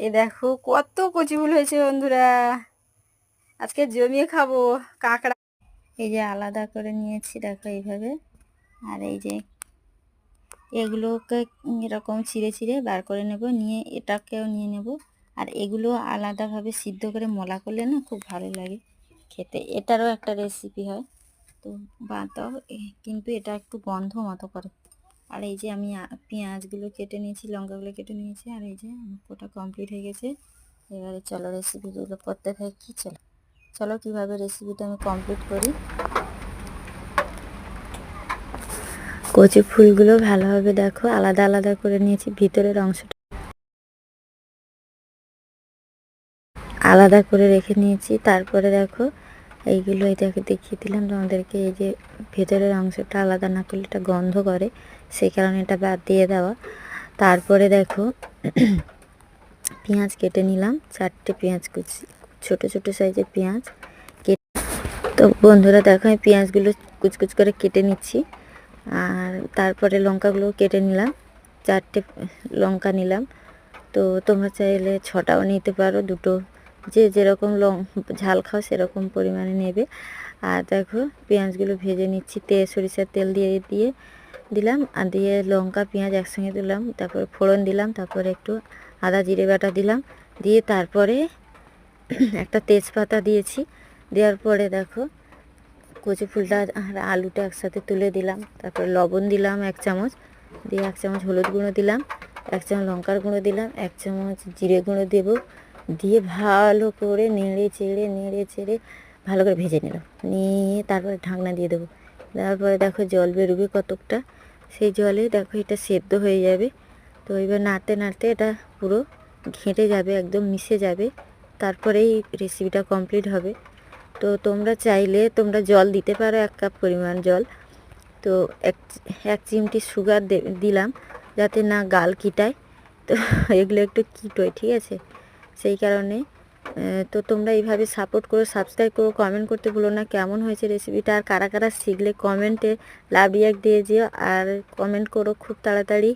এই দেখো কত কচি ফুল হয়েছে বন্ধুরা, আজকে জমিয়ে খাবো কাঁকড়া। এই যে আলাদা করে নিয়েছি দেখো এইভাবে, আর এই যে এগুলোকে এরকম ছিঁড়ে ছিঁড়ে বার করে নেব, নিয়ে এটাকেও নিয়ে নেব। আর এগুলো আলাদাভাবে সিদ্ধ করে মলা করলে না খুব ভালো লাগে খেতে, এটারও একটা রেসিপি হয়। তো বাতাও কিন্তু এটা একটু গন্ধ মতো করে। আর এই যে আমি পেঁয়াজগুলো কেটে নিয়েছি, লঙ্কাগুলো কেটে নিয়েছি, আর এই যে ওটা কমপ্লিট হয়ে গেছে। এবারে চলো রেসিপিগুলো করতে থাকি। চলো চলো কীভাবে রেসিপিটা আমি কমপ্লিট করি। কচি ফুলগুলো ভালোভাবে দেখো আলাদা আলাদা করে নিয়েছি, ভিতরের অংশটা আলাদা করে রেখে নিয়েছি। তারপরে দেখো এইগুলো এটাকে দেখিয়ে দিলাম তোমাদেরকে, এই যে ভেতরের অংশটা আলাদা না করলে এটা গন্ধ করে, সেই কারণে এটা বাদ দিয়ে দেওয়া। তারপরে দেখো পেঁয়াজ কেটে নিলাম, 4টে পেঁয়াজ কুচি, ছোট ছোট সাইজের পেঁয়াজ কেটে। তো বন্ধুরা দেখো আমি পেঁয়াজগুলো কুচকুচ করে কেটে নিচ্ছি। আর তারপরে লঙ্কাগুলো কেটে নিলাম, 4টে লঙ্কা নিলাম। তো তোমরা চাইলে 6টাও নিতে পারো, দুটো যে যেরকম ঝাল খাও সেরকম পরিমাণে নেবে। আর দেখো পেঁয়াজগুলো ভেজে নিচ্ছি, সরিষার তেল দিয়ে দিলাম, আর দিয়ে লঙ্কা পেঁয়াজ একসঙ্গে দিলাম, তারপরে ফোড়ন দিলাম, তারপরে একটু আদা জিরে বাটা দিলাম, দিয়ে তারপরে একটা তেজপাতা দিয়েছি। দেওয়ার পরে দেখো কচি ফুলটা আর আলুটা একসাথে তুলে দিলাম, তারপরে লবণ দিলাম 1 চামচ, দিয়ে 1 চামচ হলুদ গুঁড়ো দিলাম, 1 চামচ লঙ্কার গুঁড়ো দিলাম, 1 চামচ জিরে গুঁড়ো দেবো, দিয়ে ভালো করে নেড়ে চেড়ে ভালো করে ভেজে নিলাম, নিয়ে তারপরে ঢাকনা দিয়ে দেবো। দেওয়ার পরে দেখো জল বেরোবে কতকটা, সেই জলে দেখো এটা সেদ্ধ হয়ে যাবে। তো এবার নাড়তে নাড়তে এটা পুরো ঘেঁটে যাবে, একদম মিশে যাবে, তারপরেই রেসিপিটা কমপ্লিট হবে। তো তোমরা চাইলে তোমরা জল দিতে পারো, 1 কাপ পরিমাণ জল। তো এক চিমটি সুগার দিলাম যাতে না গাল কিটায়, তো এগুলো একটু কিটোয়, ঠিক আছে, সেই কারণে। তো তোমরা এইভাবে সাপোর্ট করো, সাবস্ক্রাইব করো, কমেন্ট করতে ভুলো না কেমন হয়েছে রেসিপিটা। আর কারা কারা শিখলে কমেন্টে লাভ রিয়াক্ট দিয়ে যেও, আর কমেন্ট করো খুব তাড়াতাড়ি।